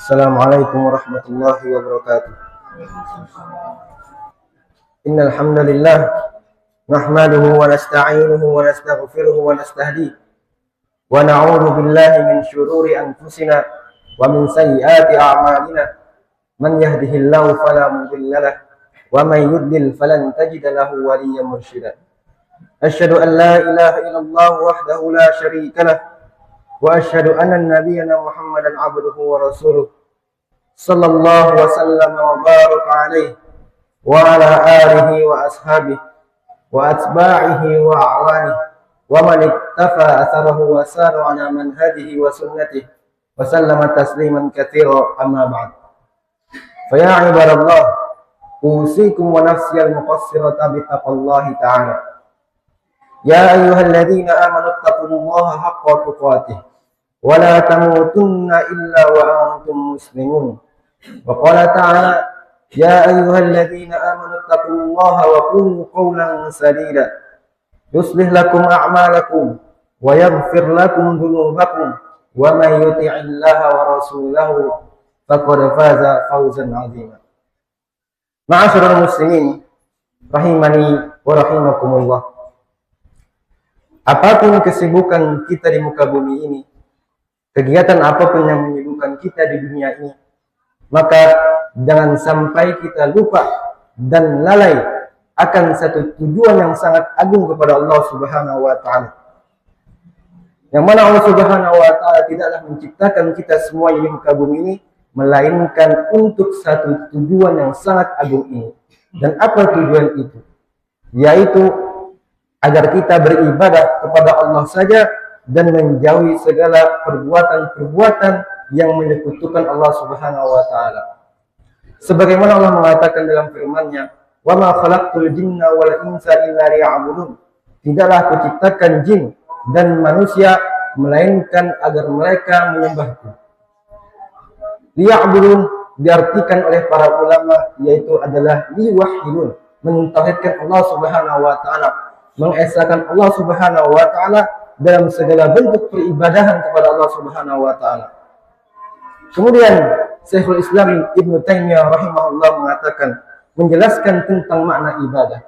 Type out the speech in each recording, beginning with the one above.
Assalamualaikum warahmatullahi wabarakatuh. Innal hamdalillah nahmaduhu wa nasta'inuhu wa nastaghfiruhu wa nastahdihi wa na'udzu billahi min syururi anfusina wa min sayyiati a'malina. Man yahdihillahu fala mudilla lahu wa man yudlil falan tajida lahu waliyyan mursyida. Asyhadu an la ilaha illallah wahdahu la syarika lahu wa asyhadu anna nabiyyana Muhammadan abduhu wa rasuluh sallallahu wa sallam wa baraka alaihi wa ala alihi wa ashabihi wa atba'ihi wa a'wanihi wa man ittafa atharahu wa sara ala manhajihi wa sunnatihi wa sallama tasliman katsira, amma ba'd. Fa ya ibadallah, usikum wa nafsi al-muqassirata bi taqwallahi ta'ala. Ya ayyuhalladzina amanu taqullaha haqqa tuqatih wa la tamutunna illa wa antum muslimun. Wa qala ta'ala, ya ayyuhalladzina amanu taqullaha wa qulu qawlan sadida yuslih lakum a'malakum wa yaghfir lakum dhunubakum wa may yuti'illaha wa rasulahu faqad faza fawzan 'azima. Ma'asyiral muslimin rahimani wa rahimakumullah. Apapun kesibukan kita di muka bumi ini, kegiatan apapun yang menyibukkan kita di dunia ini, maka jangan sampai kita lupa dan lalai akan satu tujuan yang sangat agung kepada Allah Subhanahu wa Ta'ala. Yang mana Allah Subhanahu wa Ta'ala tidaklah menciptakan kita semua di muka bumi ini melainkan untuk satu tujuan yang sangat agung ini. Dan apa tujuan itu? Yaitu agar kita beribadah kepada Allah saja dan menjauhi segala perbuatan-perbuatan yang menyekutukan Allah Subhanahu wa Ta'ala. Sebagaimana Allah mengatakan dalam firman-Nya, "Wa ma khalaqtul jinna wal insa illa liya'budun." Tidaklah aku ciptakan jin dan manusia melainkan agar mereka menyembahku. Liya'budun diartikan oleh para ulama yaitu adalah liwahidun, mentauhidkan Allah Subhanahu wa Ta'ala, mengesahkan Allah Subhanahu wa Ta'ala dalam segala bentuk peribadahan kepada Allah Subhanahu wa Ta'ala. Kemudian Syekhul Islam Ibnu Taimiyah rahimahullah mengatakan, menjelaskan tentang makna ibadah.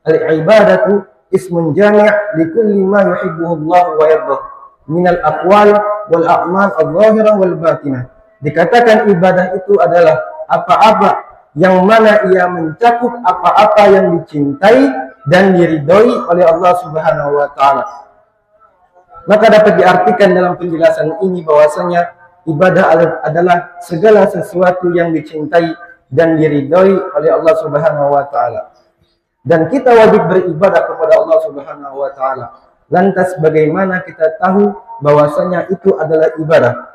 Al-ibadatu ismun jami' li kulli ma yuhibbuhu Allah wa yardah min al-aqwal wal a'mal adh-dhahirah wal batinah. Dikatakan ibadah itu adalah apa-apa yang mana ia mencakup apa-apa yang dicintai dan diridhoi oleh Allah Subhanahu wa Ta'ala. Maka dapat diartikan dalam penjelasan ini bahwasanya ibadah adalah segala sesuatu yang dicintai dan diridhoi oleh Allah Subhanahu wa Ta'ala. Dan kita wajib beribadah kepada Allah Subhanahu wa Ta'ala. Lantas bagaimana kita tahu bahwasanya itu adalah ibadah?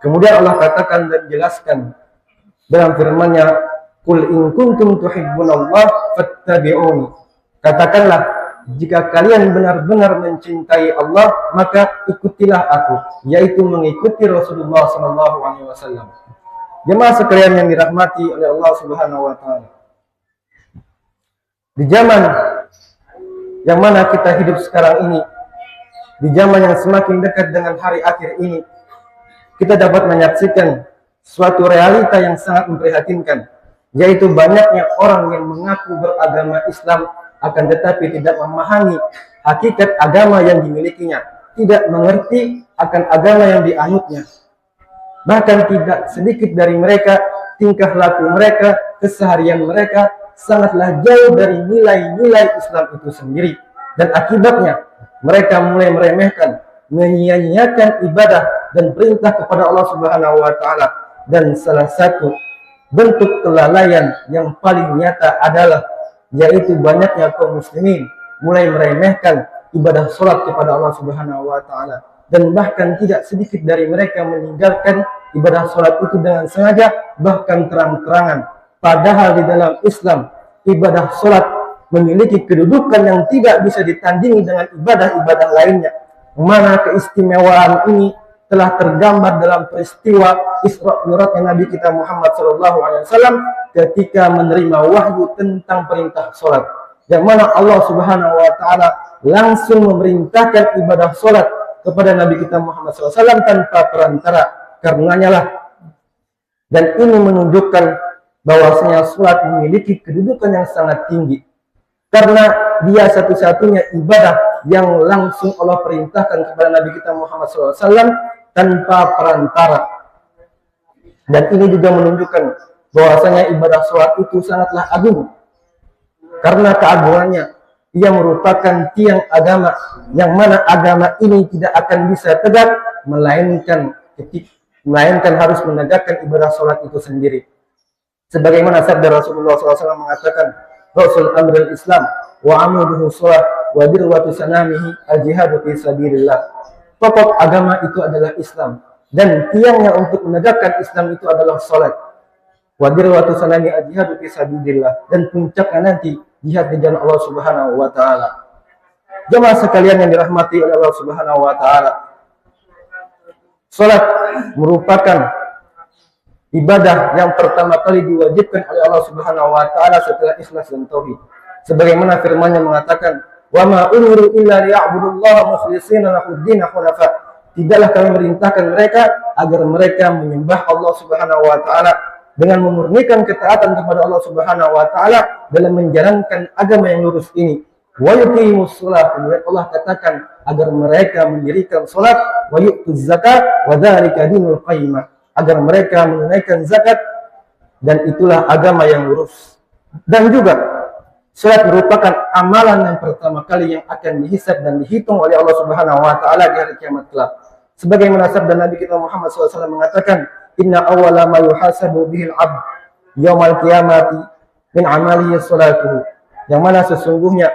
Kemudian Allah katakan dan jelaskan dalam firman-Nya, "Qul in kuntum tuhibbunallah fattabi'uni." Katakanlah, jika kalian benar-benar mencintai Allah, maka ikutilah aku, yaitu mengikuti Rasulullah SAW. Jemaah sekalian yang dirahmati oleh Allah Subhanahu wa Ta'ala. Di zaman yang mana kita hidup sekarang ini, di zaman yang semakin dekat dengan hari akhir ini, kita dapat menyaksikan suatu realita yang sangat memprihatinkan, yaitu banyaknya orang yang mengaku beragama Islam akan tetapi tidak memahami hakikat agama yang dimilikinya, tidak mengerti akan agama yang dianutnya. Bahkan tidak sedikit dari mereka, tingkah laku mereka, keseharian mereka sangatlah jauh dari nilai-nilai Islam itu sendiri. Dan akibatnya mereka mulai meremehkan, menyia-nyiakan ibadah dan perintah kepada Allah Subhanahu wa Ta'ala. Dan salah satu bentuk kelalaian yang paling nyata adalah yaitu banyaknya kaum muslimin mulai meremehkan ibadah sholat kepada Allah Subhanahu wa Ta'ala, dan bahkan tidak sedikit dari mereka meninggalkan ibadah sholat itu dengan sengaja, bahkan terang-terangan. Padahal di dalam Islam ibadah sholat memiliki kedudukan yang tidak bisa ditandingi dengan ibadah-ibadah lainnya, mana keistimewaan ini telah tergambar dalam peristiwa Isra Mi'rajnya Nabi kita Muhammad SAW ketika menerima wahyu tentang perintah sholat, yang mana Allah Subhanahu wa Ta'ala langsung memerintahkan ibadah sholat kepada Nabi kita Muhammad SAW tanpa perantara. Karenanya lah Dan ini menunjukkan bahwasanya sholat memiliki kedudukan yang sangat tinggi. Karena dia satu-satunya ibadah yang langsung Allah perintahkan kepada Nabi kita Muhammad SAW tanpa perantara. Dan ini juga menunjukkan bahwasanya ibadah sholat itu sangatlah agung. Karena keagungannya, ia merupakan tiang agama, yang mana agama ini tidak akan bisa tegak, melainkan harus menegakkan ibadah sholat itu sendiri. Sebagaimana sabda Rasulullah SAW mengatakan, Rasul amrul Islam wa amuduhu sholat wa dirwatu sanamihi al-jihadu fi sabilillah. Pokok agama itu adalah Islam, dan tiangnya untuk menegakkan Islam itu adalah sholat. Wa dirwatu sanami al-jihadu fi sabilillah, dan puncaknya nanti jihad di jalan Allah Subhanahu wa taala. Jemaah sekalian yang dirahmati oleh Allah Subhanahu wa taala, salat merupakan ibadah yang pertama kali diwajibkan oleh Allah Subhanahu wa taala setelah ikhlas dan tauhid. Sebagaimana firman-Nya mengatakan, "Wa ma umiru illa liya'budullaha mukhlishina lahu-d-din hunafa." Tidaklah kami merintahkan mereka agar mereka menyembah Allah Subhanahu wa taala dengan memurnikan ketaatan kepada Allah Subhanahu wa taala dalam menjalankan agama yang lurus ini. Wa yuqimus shalah, kemudian Allah katakan agar mereka mendirikan salat, wa yu'tuz zakat, wa dzalika dinul qayyimah, agar mereka menunaikan zakat, dan itulah agama yang lurus. Dan juga salat merupakan amalan yang pertama kali yang akan dihisab dan dihitung oleh Allah Subhanahu wa taala di hari kiamat kelak. Sebagaimana sabda Nabi kita Muhammad SAW mengatakan, "Inna awwala ma yuhasabu bihil 'abd yaumal qiyamati min 'amalihi salatuhu." Yang mana sesungguhnya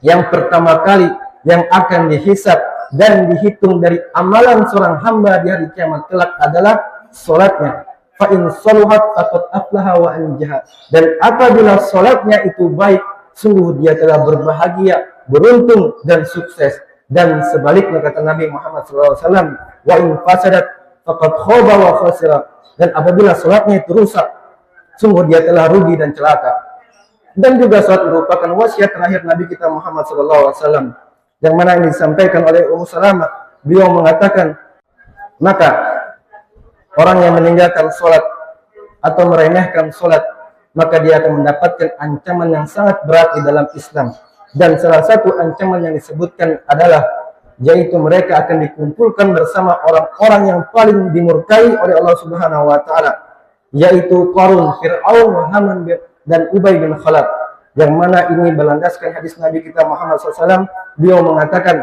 yang pertama kali yang akan dihisab dan dihitung dari amalan seorang hamba di hari kiamat kelak adalah salatnya. Fa in saluhat faqad aflaha wa anjaha. Dan apabila salatnya itu baik, sungguh dia telah berbahagia, beruntung dan sukses. Dan sebaliknya kata Nabi Muhammad SAW, wa in fasadat faqad khaba wa khasira. Dan apabila salatnya itu rusak, sungguh dia telah rugi dan celaka. Dan juga salat merupakan wasiat terakhir Nabi kita Muhammad SAW, yang mana ini disampaikan oleh Ummu Salamah. Beliau mengatakan, maka orang yang meninggalkan salat atau meremehkan salat, maka dia akan mendapatkan ancaman yang sangat berat di dalam Islam. Dan salah satu ancaman yang disebutkan adalah, yaitu mereka akan dikumpulkan bersama orang-orang yang paling dimurkai oleh Allah Subhanahu wa taala, yaitu Qarun, Fir'aun, wa Haman dan Ubay bin Khalaf. Yang mana ini berlandaskan hadis Nabi kita Muhammad SAW. Beliau mengatakan,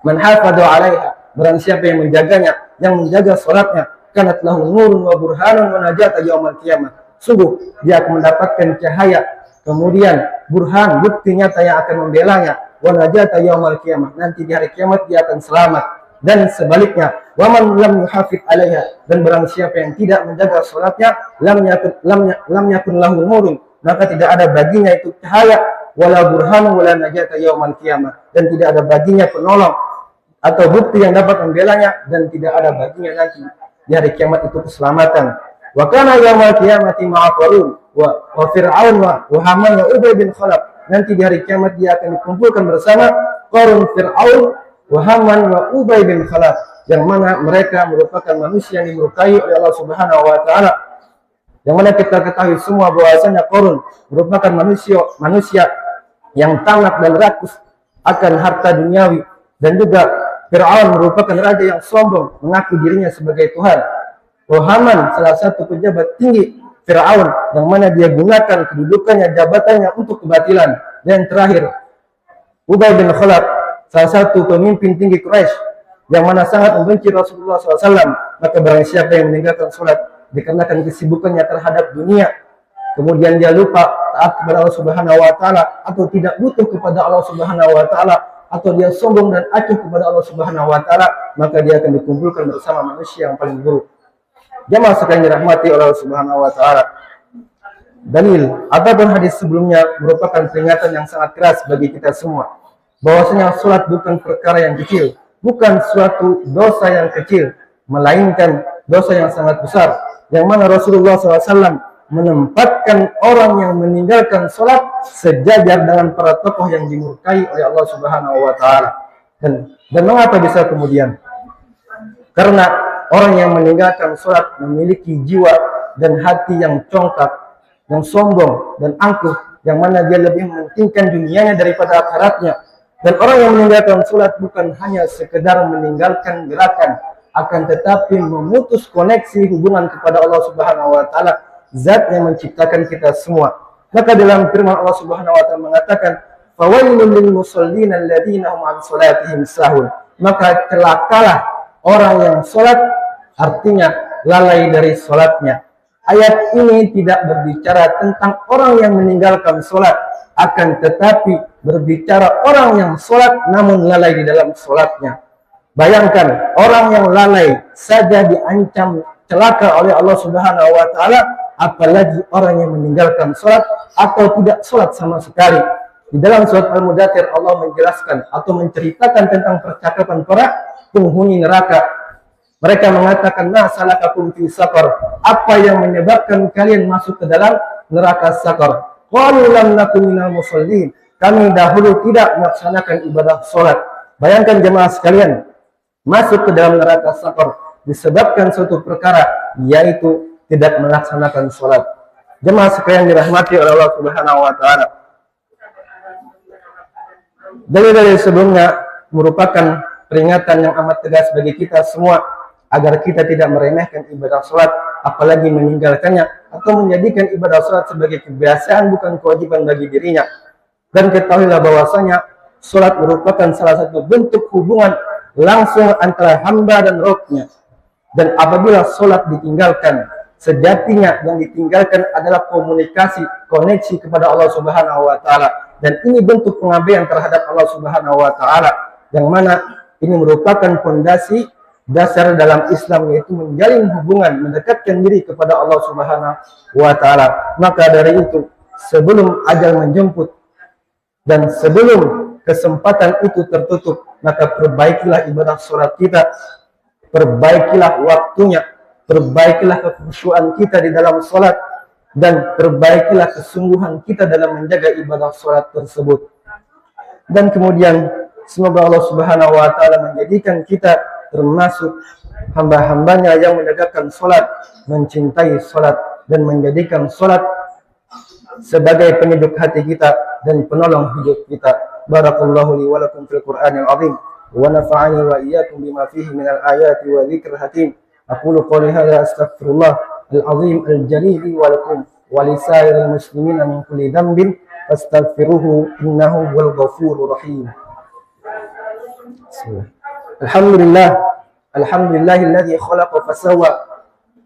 "Man hafadha 'alaiha," barang siapa yang menjaganya, yang menjaga salatnya, kanat lahu nurun wa burhanun wa najata yaumil qiyamah. Sungguh dia akan mendapatkan cahaya, kemudian burhan, bukti nyata yang akan membelanya, wa najata yaumil qiyamah, nanti di hari kiamat dia akan selamat. Dan sebaliknya, wa man lam yuhafid 'alaiha, dan barang siapa yang tidak menjaga salatnya, lam yakun lahu nurun, maka tidak ada baginya itu cahaya, wala burhanu wala najata yaumil qiyamah, dan tidak ada baginya penolong atau bukti yang dapat membelanya, dan tidak ada baginya nanti di hari kiamat itu keselamatan. Wa kana yaumil qiyamati ma'a Qarun wa Fir'aun wa Haman wa Ubay bin Khalaf, nanti di hari kiamat dia akan dikumpulkan bersama Qarun, Fir'aun, wa Haman wa Ubay bin Khalaf, yang mana mereka merupakan manusia yang dimurkai oleh Allah Subhanahu wa taala. Yang mana kita ketahui semua bahwasanya Qarun merupakan manusia yang tamak dan rakus akan harta duniawi, dan juga Fir'aun merupakan raja yang sombong, mengaku dirinya sebagai Tuhan. Haman salah satu pejabat tinggi Fir'aun, yang mana dia gunakan kedudukannya, jabatannya untuk kebatilan. Dan terakhir, Ubay bin Khalaf, salah satu pemimpin tinggi Quraisy, yang mana sangat membenci Rasulullah SAW. Maka barang siapa yang meninggalkan salat dikarenakan kesibukannya terhadap dunia, kemudian dia lupa taat kepada Allah Subhanahu wa taala, atau tidak butuh kepada Allah Subhanahu wa taala, atau dia sombong dan acuh kepada Allah Subhanahu wa taala, maka dia akan dikumpulkan bersama manusia yang paling buruk. Jamaah sekalian dirahmati oleh Allah Subhanahu wa taala, dalil ataupun hadis sebelumnya merupakan peringatan yang sangat keras bagi kita semua, bahwasanya salat bukan perkara yang kecil, bukan suatu dosa yang kecil, melainkan dosa yang sangat besar, yang mana Rasulullah SAW menempatkan orang yang meninggalkan sholat sejajar dengan para tokoh yang dimurkai oleh Allah Subhanahu wa taala. Dan mengapa bisa kemudian? Karena orang yang meninggalkan sholat memiliki jiwa dan hati yang congkak, yang sombong dan angkuh, yang mana dia lebih mementingkan dunianya daripada akhiratnya. Dan orang yang meninggalkan sholat bukan hanya sekedar meninggalkan gerakan, akan tetapi memutus koneksi hubungan kepada Allah Subhanahu wa taala, zat yang menciptakan kita semua. Maka dalam firman Allah Subhanahu wa taala mengatakan, "Fawailul lil musallin alladziina hum 'an sholatihim sahun." Maka celakalah orang yang sholat, artinya lalai dari sholatnya. Ayat ini tidak berbicara tentang orang yang meninggalkan sholat, akan tetapi berbicara orang yang sholat namun lalai di dalam sholatnya. Bayangkan, orang yang lalai saja diancam celaka oleh Allah Subhanahu wa taala, apalagi orang yang meninggalkan sholat atau tidak sholat sama sekali. Di dalam surat Al-Mudaththir Allah menjelaskan atau menceritakan tentang percakapan para penghuni neraka. Mereka mengatakan, "Ma salakakum fi saqar?" Apa yang menyebabkan kalian masuk ke dalam neraka Saqar? Qalu lam nakum minal musallin. Kami dahulu tidak melaksanakan ibadah salat. Bayangkan jemaah sekalian, masuk ke dalam neraka Saqar disebabkan suatu perkara, yaitu tidak melaksanakan salat. Jemaah sekalian dirahmati oleh Allah Subhanahu wa taala. Dari sebelumnya merupakan peringatan yang amat tegas bagi kita semua agar kita tidak meremehkan ibadah salat, apalagi meninggalkannya atau menjadikan ibadah salat sebagai kebiasaan bukan kewajiban bagi dirinya. Dan ketahuilah bahwasanya salat merupakan salah satu bentuk hubungan langsung antara hamba dan Rabb-Nya. Dan apabila salat ditinggalkan, sejatinya yang ditinggalkan adalah komunikasi, koneksi kepada Allah Subhanahu wa taala. Dan ini bentuk pengabaian terhadap Allah Subhanahu wa taala, yang mana ini merupakan fondasi dasar dalam Islam, yaitu menjalin hubungan, mendekatkan diri kepada Allah Subhanahu wa taala. Maka dari itu, sebelum ajal menjemput dan sebelum kesempatan itu tertutup, maka perbaikilah ibadah salat kita, perbaikilah waktunya, perbaikilah kekhusyuan kita di dalam salat, dan perbaikilah kesungguhan kita dalam menjaga ibadah salat tersebut. Dan kemudian semoga Allah Subhanahu wa taala menjadikan kita termasuk hamba-hambanya yang menegakkan salat, mencintai salat, dan menjadikan salat sebagai penyejuk hati kita dan penolong hidup kita. Barakallahu li wa lakum fil Qur'anil azim wa nafa'ani wa iyyakum bima fihi minal ayati wa dzikril hakim. Aqulu qouli hadza astaghfirullah al-azim al-jalil wa lakum wa li sa'iril muslimina min kulli dhanbin fastaghfiruhu innahu huwal ghafurur rahim. Alhamdulillah, alhamdulillahilladzi khalaqa fasawwa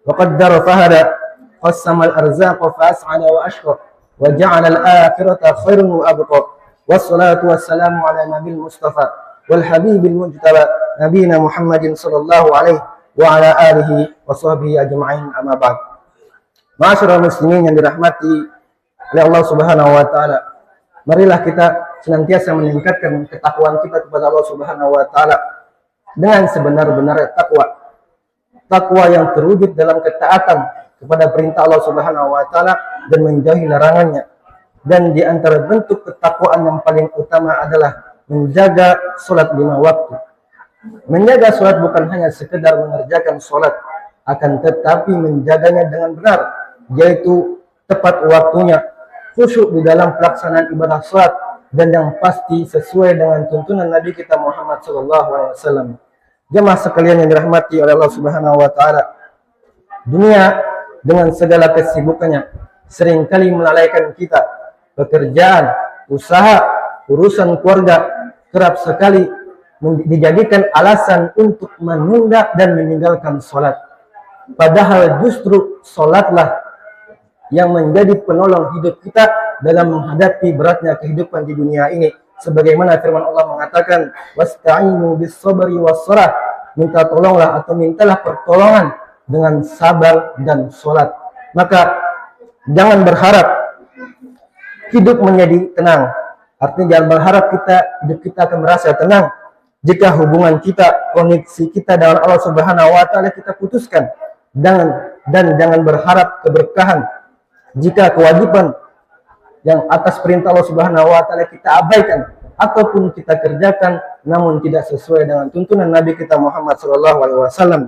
wa qaddara fahada, qassama al-arzaqa fa as'ada wa ashqa wa ja'ala al-akhirata khairan wa abqa. Wassalatu wassalamu ala nabiyil mustafa wal habibil mujtaba nabiyina Muhammadin sallallahu alaihi wa ala alihi wa sahbihi ajma'in, amma ba'd. Ma'asyiral muslimin yang dirahmati oleh Allah Subhanahu wa taala, marilah kita senantiasa meningkatkan ketakwaan kita kepada Allah Subhanahu wa taala dengan sebenar-benarnya takwa. Takwa yang terwujud dalam ketaatan kepada perintah Allah Subhanahu wa taala dan menjauhi larangannya. Dan di antara bentuk ketakwaan yang paling utama adalah menjaga salat 5 waktu. Menjaga salat bukan hanya sekedar mengerjakan salat, akan tetapi menjaganya dengan benar, yaitu tepat waktunya, khusyuk di dalam pelaksanaan ibadah salat, dan yang pasti sesuai dengan tuntunan Nabi kita Muhammad SAW. Jemaah sekalian yang dirahmati oleh Allah Subhanahu wa taala, dunia dengan segala kesibukannya seringkali melalaikan kita. Pekerjaan, usaha, urusan keluarga kerap sekali dijadikan alasan untuk menunda dan meninggalkan salat. Padahal justru salatlah yang menjadi penolong hidup kita dalam menghadapi beratnya kehidupan di dunia ini. Sebagaimana firman Allah mengatakan, wasta'inu bis sabri was shalah, minta tolonglah atau mintalah pertolongan dengan sabar dan salat. Maka jangan berharap hidup menjadi tenang. Artinya jangan berharap hidup kita akan merasa tenang jika hubungan kita, koneksi kita dengan Allah Subhanahu wa taala kita putuskan. Dan jangan berharap keberkahan jika kewajiban yang atas perintah Allah Subhanahu wa taala kita abaikan ataupun kita kerjakan namun tidak sesuai dengan tuntunan Nabi kita Muhammad sallallahu alaihi wasallam.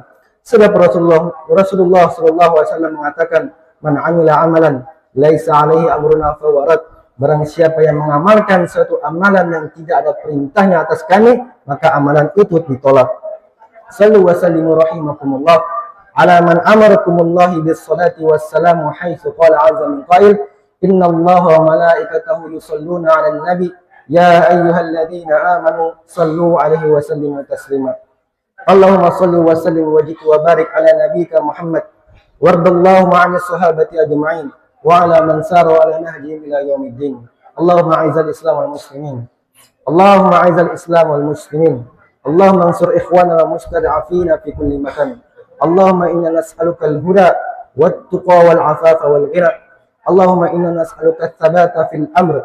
Sebab Rasulullah sallallahu alaihi wasallam mengatakan, "Man 'amila 'amalan laisa 'alaihi amruna fahuwa rad." Barang siapa yang mengamalkan suatu amalan yang tidak ada perintahnya atas kami, maka amalan itu ditolak. Sallu wa sallimu rahimakumullah ala man amarakumullah bis salati wassalamu haitsu qala 'azza min qail, innallaha wa malaikatahu yusalluna 'alan nabi ya ayyuhalladzina amanu sallu 'alaihi wa sallimu taslima. Allahumma salli wa sallim wa jid wa barik ala nabiyyika Muhammad wardallahu 'anil sahabati ajma'in وعلى من سار على نهجهم إلى يوم الدين. اللهم أعز الإسلام والمسلمين، اللهم أعز الإسلام والمسلمين، اللهم انصر إخواننا المستضعفين في كل مكان. اللهم إنا نسألك الهدى والتقى والعفاف والغنى. اللهم إنا نسألك الثبات في الأمر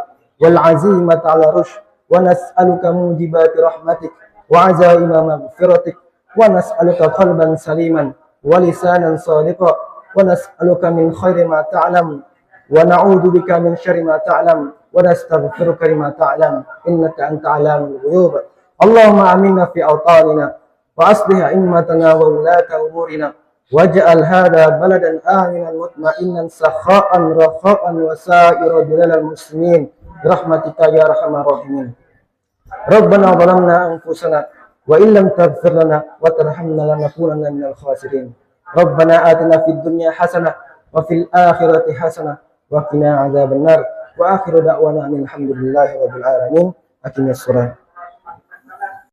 والعزيمة على الرشد، ونسألك موجبات رحمتك وعزائم مغفرتك، ونسألك قلبا سليما ولسانا صادقا، ونسألك من خير ما تعلم ونعوذ بك من شر ما تعلم ونستغفرك لما تعلم إنك أنت علام الغيوب. اللهم آمنا في أوطاننا وأصلح أئمتنا وولاة أمورنا واجعل هذا بلدا آمنا مطمئنا سخاء رخاء وسائر بلاد المسلمين برحمتك يا أرحم الراحمين. ربنا ظلمنا أنفسنا وإن لم تغفر لنا وترحمنا لنكونن من الخاسرين. ربنا آتنا في الدنيا حسنة وفي الآخرة حسنة وقنا عذاب النار. وآخر دعوانا أن الحمد لله رب العالمين. أقم الصلاة.